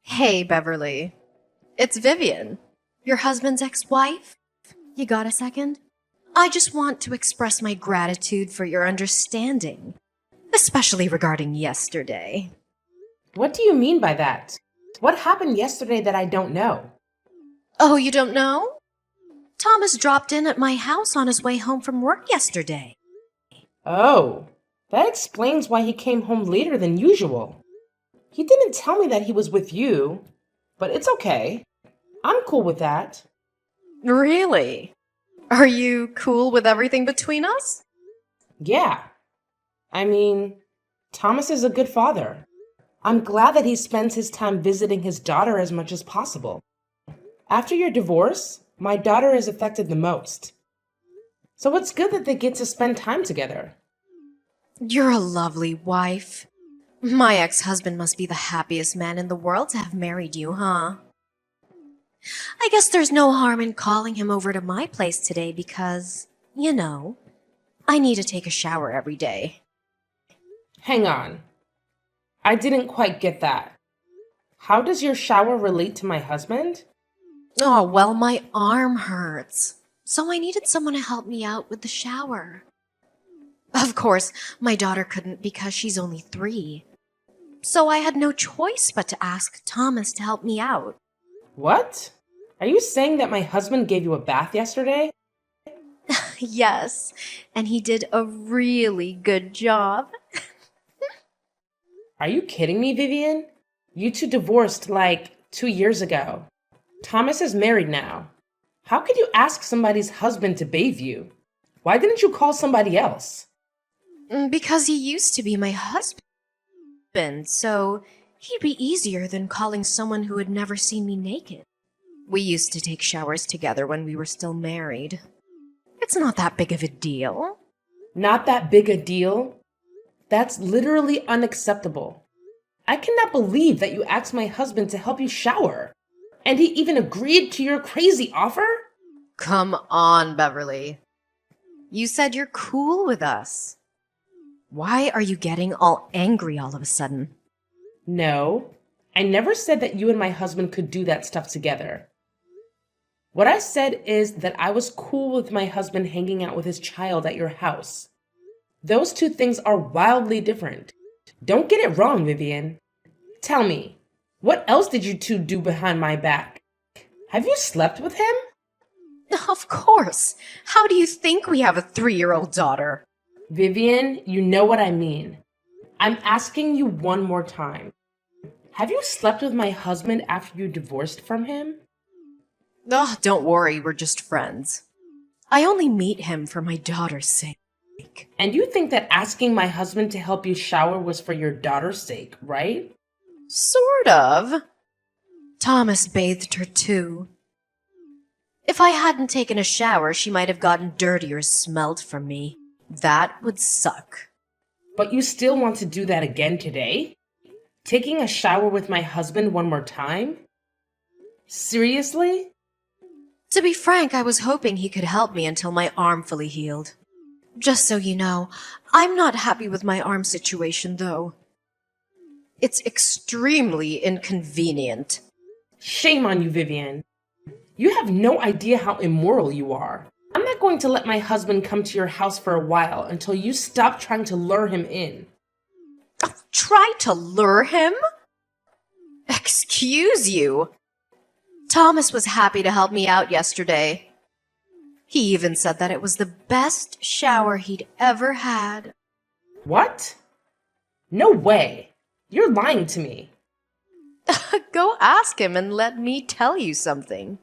Hey, Beverly. It's Vivian, your husband's ex-wife. You got a second? I just want to express my gratitude for your understanding, especially regarding yesterday. What do you mean by that? What happened yesterday that I don't know? Oh, you don't know? Thomas dropped in at my house on his way home from work yesterday. Oh, that explains why he came home later than usual. He didn't tell me that he was with you, but it's okay. I'm cool with that. Really? Are you cool with everything between us? Yeah, I mean, Thomas is a good father. I'm glad that he spends his time visiting his daughter as much as possible. After your divorce, my daughter is affected the most. So it's good that they get to spend time together. You're a lovely wife. My ex-husband must be the happiest man in the world to have married you, huh? I guess there's no harm in calling him over to my place today because, I need to take a shower every day. Hang on. I didn't quite get that. How does your shower relate to my husband? Oh, well, my arm hurts. So I needed someone to help me out with the shower. Of course, my daughter couldn't because she's only 3. So I had no choice but to ask Thomas to help me out. What? Are you saying that my husband gave you a bath yesterday? Yes, and he did a really good job. Are you kidding me, Vivian? You two divorced like 2 years ago. Thomas is married now. How could you ask somebody's husband to bathe you? Why didn't you call somebody else? Because he used to be my husband, so he'd be easier than calling someone who had never seen me naked. We used to take showers together when we were still married. It's not that big of a deal. Not that big a deal? That's literally unacceptable. I cannot believe that you asked my husband to help you shower. And he even agreed to your crazy offer? Come on, Beverly. You said you're cool with us. Why are you getting all angry all of a sudden? No, I never said that you and my husband could do that stuff together. What I said is that I was cool with my husband hanging out with his child at your house. Those two things are wildly different. Don't get it wrong, Vivian. Tell me, what else did you two do behind my back? Have you slept with him? Of course. How do you think we have a 3-year-old daughter? Vivian, you know what I mean. I'm asking you one more time. Have you slept with my husband after you divorced from him? Oh, don't worry, we're just friends. I only meet him for my daughter's sake. And you think that asking my husband to help you shower was for your daughter's sake, right? Sort of. Thomas bathed her too. If I hadn't taken a shower, she might have gotten dirty or smelled from me. That would suck. But you still want to do that again today? Taking a shower with my husband one more time? Seriously? To be frank, I was hoping he could help me until my arm fully healed. Just so you know, I'm not happy with my arm situation, though. It's extremely inconvenient. Shame on you, Vivian. You have no idea how immoral you are. I'm not going to let my husband come to your house for a while until you stop trying to lure him in. Try to lure him? Excuse you. Thomas was happy to help me out yesterday. He even said that it was the best shower he'd ever had. What? No way. You're lying to me. Go ask him and let me tell you something.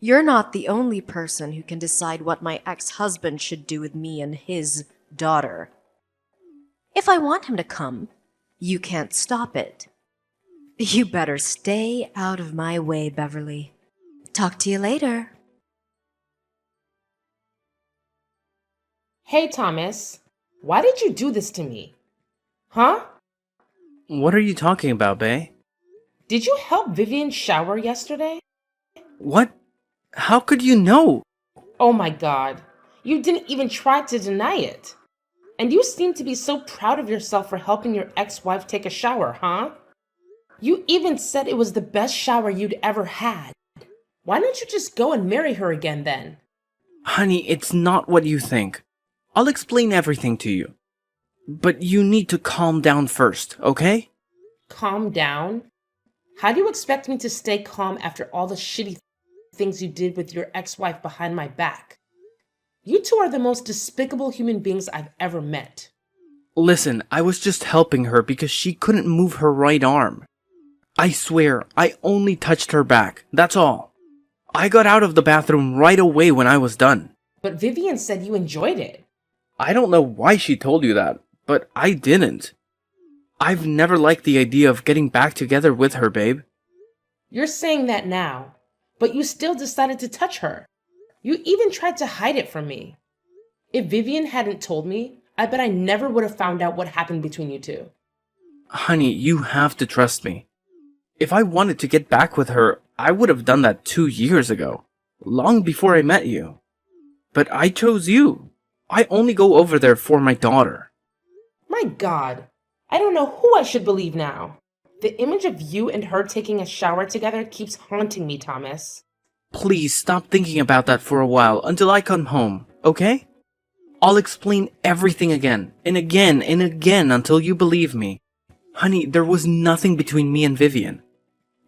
You're not the only person who can decide what my ex-husband should do with me and his daughter. If I want him to come, you can't stop it. You better stay out of my way, Beverly. Talk to you later. Hey, Thomas. Why did you do this to me? Huh? What are you talking about, Bae? Did you help Vivian shower yesterday? What? How could you know? Oh my god. You didn't even try to deny it. And you seem to be so proud of yourself for helping your ex-wife take a shower, huh? You even said it was the best shower you'd ever had. Why don't you just go and marry her again then? Honey, it's not what you think. I'll explain everything to you. But you need to calm down first, okay? Calm down? How do you expect me to stay calm after all the shitty things you did with your ex-wife behind my back? You two are the most despicable human beings I've ever met. Listen, I was just helping her because she couldn't move her right arm. I swear, I only touched her back, that's all. I got out of the bathroom right away when I was done. But Vivian said you enjoyed it. I don't know why she told you that, but I didn't. I've never liked the idea of getting back together with her, babe. You're saying that now, but you still decided to touch her. You even tried to hide it from me. If Vivian hadn't told me, I bet I never would have found out what happened between you two. Honey, you have to trust me. If I wanted to get back with her, I would have done that 2 years ago, long before I met you. But I chose you. I only go over there for my daughter. My God, I don't know who I should believe now. The image of you and her taking a shower together keeps haunting me, Thomas. Please stop thinking about that for a while until I come home, okay? I'll explain everything again and again and again until you believe me. Honey, there was nothing between me and Vivian.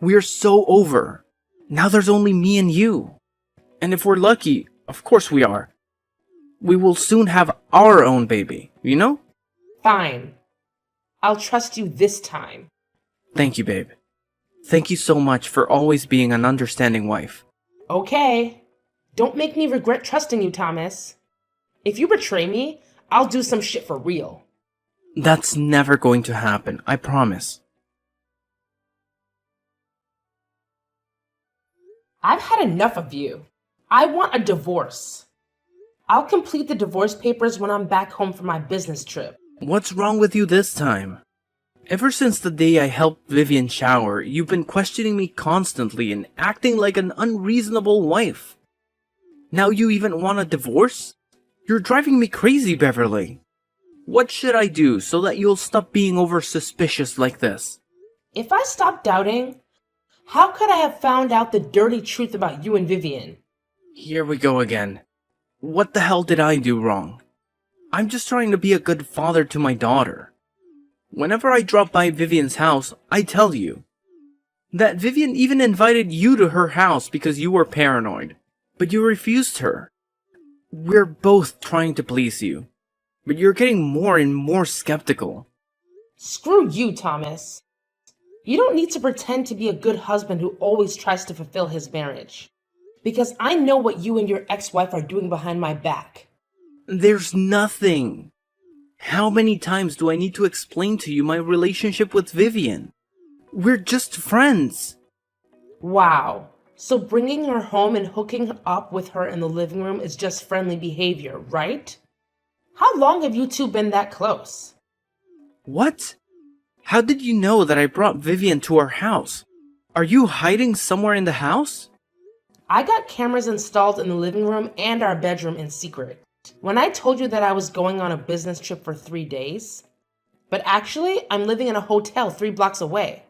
We're so over. Now there's only me and you. And if we're lucky, of course we are, we will soon have our own baby, you know? Fine. I'll trust you this time. Thank you, babe. Thank you so much for always being an understanding wife. Okay. Don't make me regret trusting you, Thomas. If you betray me, I'll do some shit for real. That's never going to happen, I promise. I've had enough of you. I want a divorce. I'll complete the divorce papers when I'm back home from my business trip. What's wrong with you this time? Ever since the day I helped Vivian shower, you've been questioning me constantly and acting like an unreasonable wife. Now you even want a divorce? You're driving me crazy, Beverly. What should I do so that you'll stop being over suspicious like this? If I stopped doubting, how could I have found out the dirty truth about you and Vivian? Here we go again. What the hell did I do wrong? I'm just trying to be a good father to my daughter. Whenever I drop by Vivian's house, I tell you. That Vivian even invited you to her house because you were paranoid, but you refused her. We're both trying to please you, but you're getting more and more skeptical. Screw you, Thomas. You don't need to pretend to be a good husband who always tries to fulfill his marriage. Because I know what you and your ex-wife are doing behind my back. There's nothing. How many times do I need to explain to you my relationship with Vivian? We're just friends. Wow. So bringing her home and hooking up with her in the living room is just friendly behavior, right? How long have you two been that close? What? How did you know that I brought Vivian to our house? Are you hiding somewhere in the house? I got cameras installed in the living room and our bedroom in secret. When I told you that I was going on a business trip for 3 days, but actually I'm living in a hotel 3 blocks away.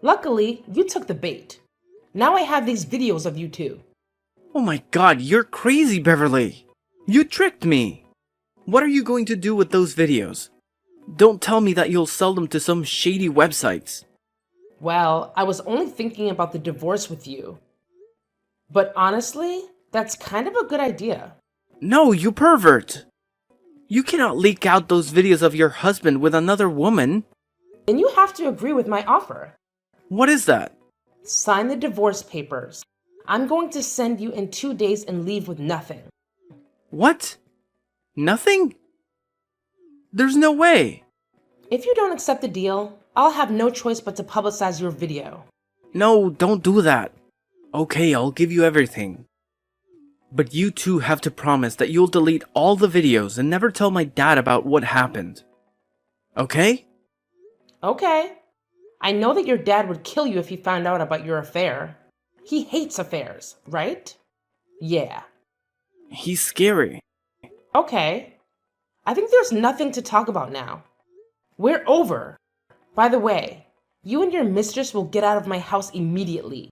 Luckily, you took the bait. Now I have these videos of you two. Oh my god, you're crazy, Beverly. You tricked me. What are you going to do with those videos? Don't tell me that you'll sell them to some shady websites. Well, I was only thinking about the divorce with you. But honestly, that's kind of a good idea. No, you pervert! You cannot leak out those videos of your husband with another woman. Then you have to agree with my offer. What is that? Sign the divorce papers. I'm going to send you in 2 days and leave with nothing. What? Nothing? There's no way. If you don't accept the deal, I'll have no choice but to publicize your video. No, don't do that. Okay, I'll give you everything. But you two have to promise that you'll delete all the videos and never tell my dad about what happened. Okay? Okay. I know that your dad would kill you if he found out about your affair. He hates affairs, right? Yeah. He's scary. Okay. I think there's nothing to talk about now. We're over. By the way, You and your mistress will get out of my house immediately.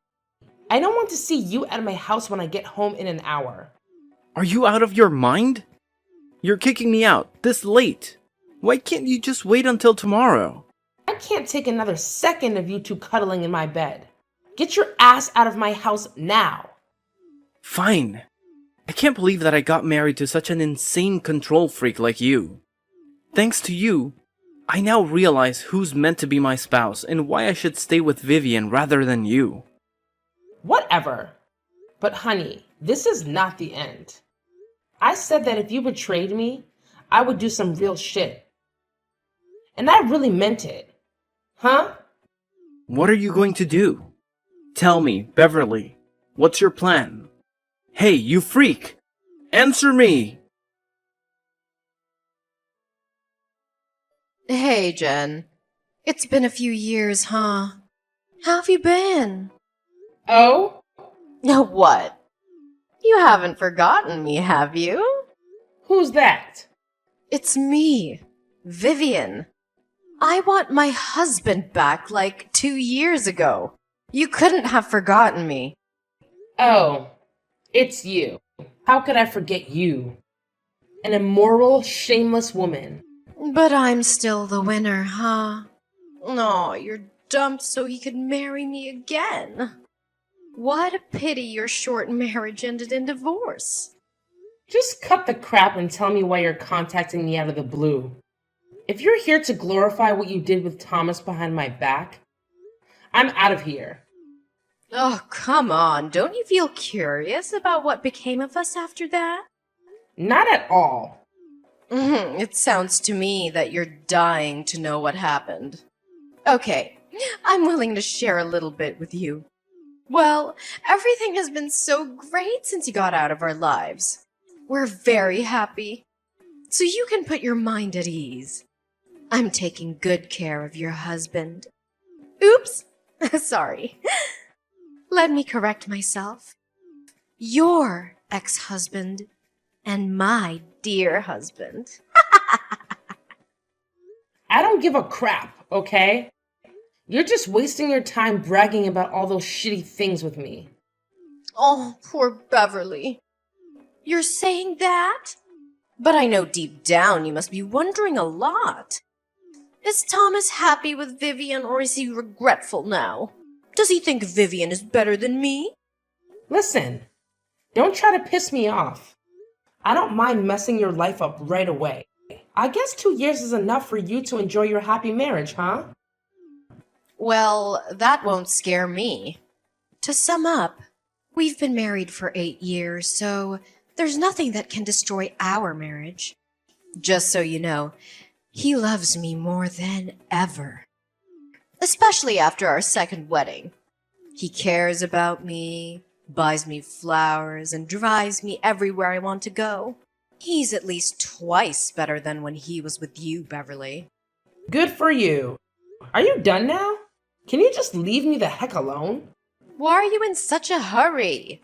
I don't want to see you at my house when I get home in an hour. Are you out of your mind? You're kicking me out this late. Why can't you just wait until tomorrow? I can't take another second of you two cuddling in my bed. Get your ass out of my house now. Fine. I can't believe that I got married to such an insane control freak like you. Thanks to you, I now realize who's meant to be my spouse and why I should stay with Vivian rather than you. Whatever. But honey, this is not the end. I said that if you betrayed me, I would do some real shit. And I really meant it. Huh? What are you going to do? Tell me, Beverly. What's your plan? Hey, you freak! Answer me! Hey, Jen. It's been a few years, huh? How have you been? Oh? What? You haven't forgotten me, have you? Who's that? It's me, Vivian. I want my husband back like 2 years ago. You couldn't have forgotten me. Oh, it's you. How could I forget you? An immoral, shameless woman. But I'm still the winner, huh? Aw, you're dumped so he could marry me again. What a pity your short marriage ended in divorce. Just cut the crap and tell me why you're contacting me out of the blue. If you're here to glorify what you did with Thomas behind my back, I'm out of here. Oh, come on. Don't you feel curious about what became of us after that? Not at all. It sounds to me that you're dying to know what happened. Okay, I'm willing to share a little bit with you. Well, everything has been so great since you got out of our lives. We're very happy. So you can put your mind at ease. I'm taking good care of your husband. Oops! Sorry. Let me correct myself. Your ex-husband and my dear husband. I don't give a crap, okay? You're just wasting your time bragging about all those shitty things with me. Oh, poor Beverly. You're saying that? But I know deep down you must be wondering a lot. Is Thomas happy with Vivian or is he regretful now? Does he think Vivian is better than me? Listen, don't try to piss me off. I don't mind messing your life up right away. I guess 2 years is enough for you to enjoy your happy marriage, huh? Well, that won't scare me. To sum up, we've been married for 8 years, so there's nothing that can destroy our marriage. Just so you know, he loves me more than ever. Especially after our second wedding. He cares about me, buys me flowers, and drives me everywhere I want to go. He's at least twice better than when he was with you, Beverly. Good for you. Are you done now? Can you just leave me the heck alone? Why are you in such a hurry?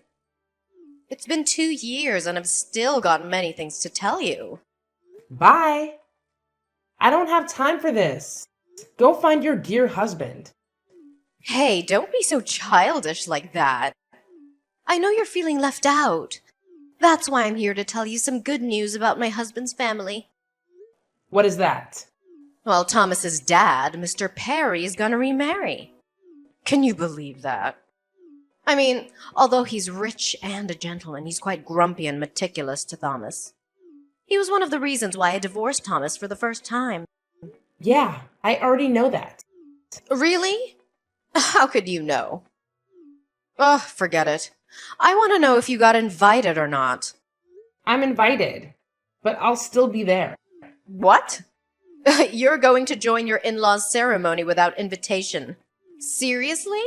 It's been 2 years and I've still got many things to tell you. Bye. I don't have time for this. Go find your dear husband. Hey, don't be so childish like that. I know you're feeling left out. That's why I'm here to tell you some good news about my husband's family. What is that? Well, Thomas's dad, Mr. Perry, is gonna remarry. Can you believe that? I mean, although he's rich and a gentleman, he's quite grumpy and meticulous to Thomas. He was one of the reasons why I divorced Thomas for the first time. Yeah, I already know that. Really? How could you know? Ugh, forget it. I want to know if you got invited or not. I'm invited, but I'll still be there. What? You're going to join your in-laws' ceremony without invitation. Seriously?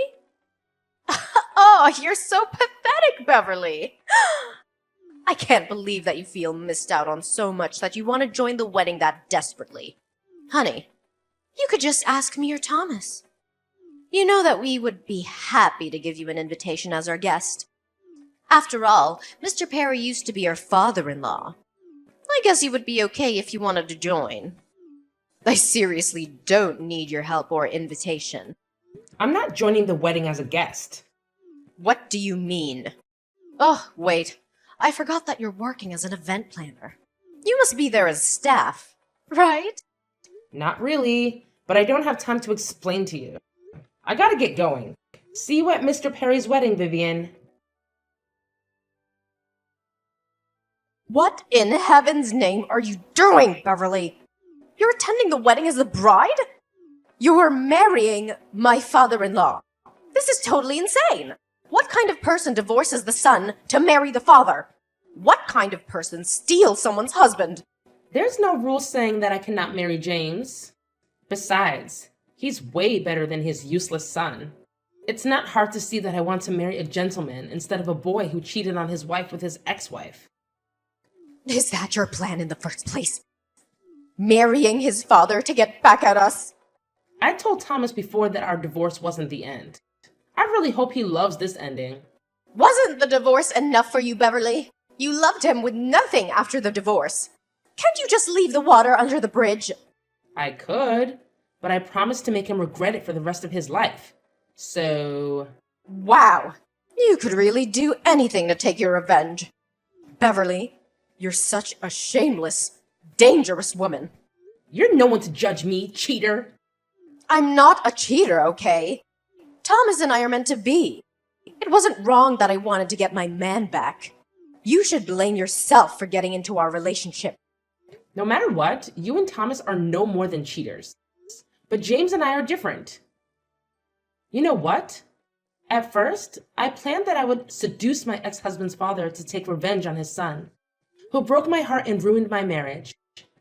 Oh, you're so pathetic, Beverly. I can't believe that you feel missed out on so much that you want to join the wedding that desperately. Honey, you could just ask me or Thomas. You know that we would be happy to give you an invitation as our guest. After all, Mr. Perry used to be our father-in-law. I guess he would be okay if you wanted to join. I seriously don't need your help or invitation. I'm not joining the wedding as a guest. What do you mean? Oh, wait. I forgot that you're working as an event planner. You must be there as staff, right? Not really, but I don't have time to explain to you. I gotta get going. See you at Mr. Perry's wedding, Vivian. What in heaven's name are you doing, Beverly? You're attending the wedding as the bride? You are marrying my father-in-law. This is totally insane. What kind of person divorces the son to marry the father? What kind of person steals someone's husband? There's no rule saying that I cannot marry James. Besides, he's way better than his useless son. It's not hard to see that I want to marry a gentleman instead of a boy who cheated on his wife with his ex-wife. Is that your plan in the first place? Marrying his father to get back at us? I told Thomas before that our divorce wasn't the end. I really hope he loves this ending. Wasn't the divorce enough for you, Beverly? You loved him with nothing after the divorce. Can't you just leave the water under the bridge? I could, but I promised to make him regret it for the rest of his life. So... Wow. You could really do anything to take your revenge. Beverly, you're such a shameless, dangerous woman. You're no one to judge me, cheater. I'm not a cheater, okay? Thomas and I are meant to be. It wasn't wrong that I wanted to get my man back. You should blame yourself for getting into our relationship. No matter what, you and Thomas are no more than cheaters. But James and I are different. You know what? At first, I planned that I would seduce my ex-husband's father to take revenge on his son, who broke my heart and ruined my marriage.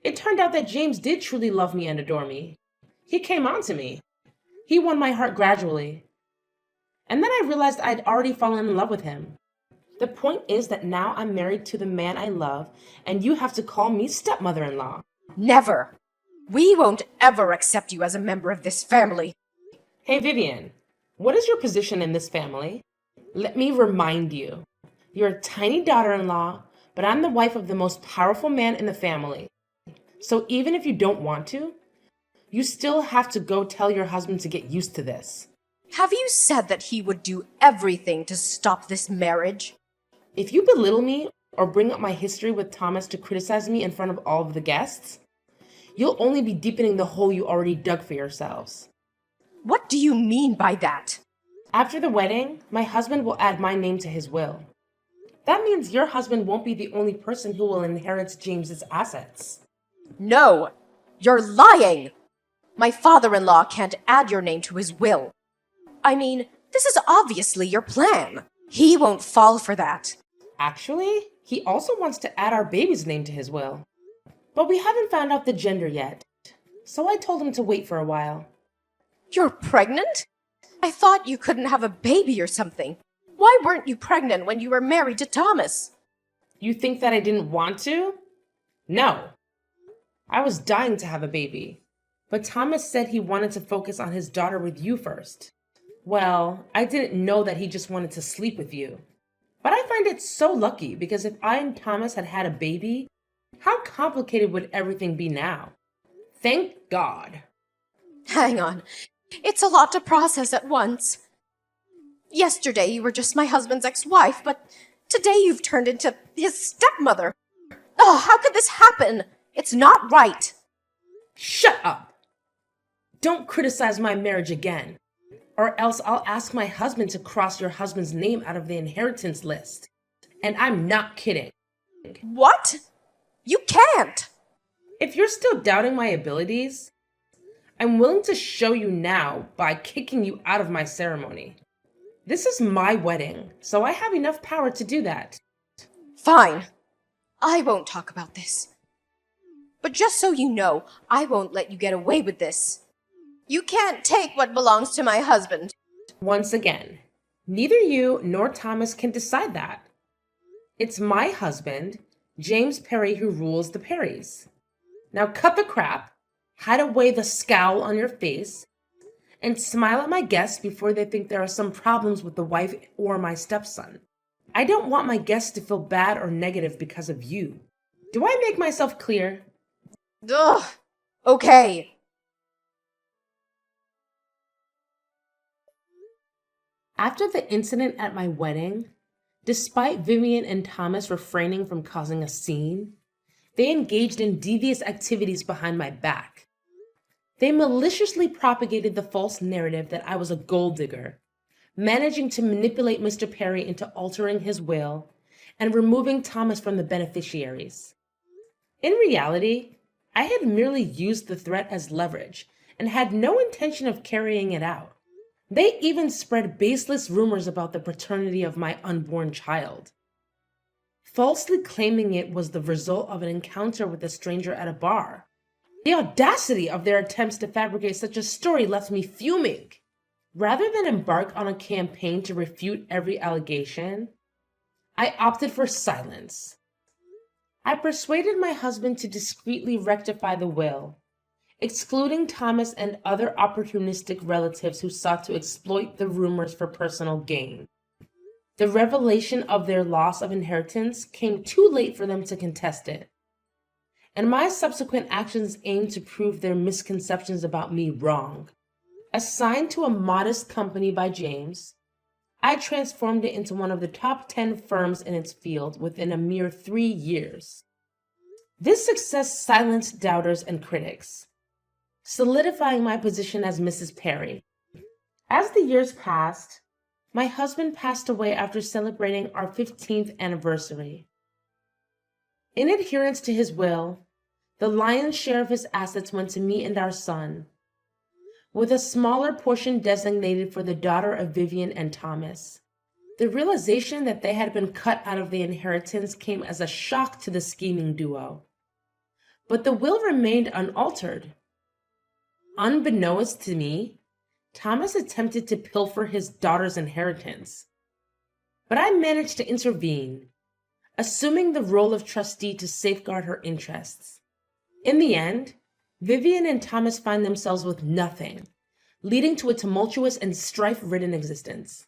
It turned out that James did truly love me and adore me. He came on to me. He won my heart gradually. And then I realized I'd already fallen in love with him. The point is that now I'm married to the man I love, and you have to call me stepmother-in-law. Never. We won't ever accept you as a member of this family. Hey, Vivian, what is your position in this family? Let me remind you. You're a tiny daughter-in-law, but I'm the wife of the most powerful man in the family. So even if you don't want to, you still have to go tell your husband to get used to this. Have you said that he would do everything to stop this marriage? If you belittle me or bring up my history with Thomas to criticize me in front of all of the guests, you'll only be deepening the hole you already dug for yourselves. What do you mean by that? After the wedding, my husband will add my name to his will. That means your husband won't be the only person who will inherit James's assets. No, you're lying. My father-in-law can't add your name to his will. I mean, this is obviously your plan. He won't fall for that. Actually, he also wants to add our baby's name to his will. But we haven't found out the gender yet, so I told him to wait for a while. You're pregnant? I thought you couldn't have a baby or something. Why weren't you pregnant when you were married to Thomas? You think that I didn't want to? No. I was dying to have a baby. But Thomas said he wanted to focus on his daughter with you first. Well, I didn't know that he just wanted to sleep with you. But I find it so lucky because if I and Thomas had had a baby, how complicated would everything be now? Thank God. Hang on. It's a lot to process at once. Yesterday you were just my husband's ex-wife, but today you've turned into his stepmother. Oh, how could this happen? It's not right. Shut up! Don't criticize my marriage again, or else I'll ask my husband to cross your husband's name out of the inheritance list. And I'm not kidding. What? You can't! If you're still doubting my abilities, I'm willing to show you now by kicking you out of my ceremony. This is my wedding, so I have enough power to do that. Fine. I won't talk about this. But just so you know, I won't let you get away with this. You can't take what belongs to my husband. Once again, neither you nor Thomas can decide that. It's my husband, James Perry, who rules the Perrys. Now cut the crap, hide away the scowl on your face, and smile at my guests before they think there are some problems with the wife or my stepson. I don't want my guests to feel bad or negative because of you. Do I make myself clear? Ugh. Okay. After the incident at my wedding, despite Vivian and Thomas refraining from causing a scene, they engaged in devious activities behind my back. They maliciously propagated the false narrative that I was a gold digger, managing to manipulate Mr. Perry into altering his will and removing Thomas from the beneficiaries. In reality, I had merely used the threat as leverage and had no intention of carrying it out. They even spread baseless rumors about the paternity of my unborn child, falsely claiming it was the result of an encounter with a stranger at a bar. The audacity of their attempts to fabricate such a story left me fuming. Rather than embark on a campaign to refute every allegation, I opted for silence. I persuaded my husband to discreetly rectify the will, excluding Thomas and other opportunistic relatives who sought to exploit the rumors for personal gain. The revelation of their loss of inheritance came too late for them to contest it, and my subsequent actions aimed to prove their misconceptions about me wrong. Assigned to a modest company by James, I transformed it into one of the top 10 firms in its field within a mere 3 years. This success silenced doubters and critics, solidifying my position as Mrs. Perry. As the years passed, my husband passed away after celebrating our 15th anniversary. In adherence to his will, the lion's share of his assets went to me and our son, with a smaller portion designated for the daughter of Vivian and Thomas. The realization that they had been cut out of the inheritance came as a shock to the scheming duo. But the will remained unaltered. Unbeknownst to me, Thomas attempted to pilfer his daughter's inheritance. But I managed to intervene, assuming the role of trustee to safeguard her interests. In the end, Vivian and Thomas find themselves with nothing, leading to a tumultuous and strife-ridden existence.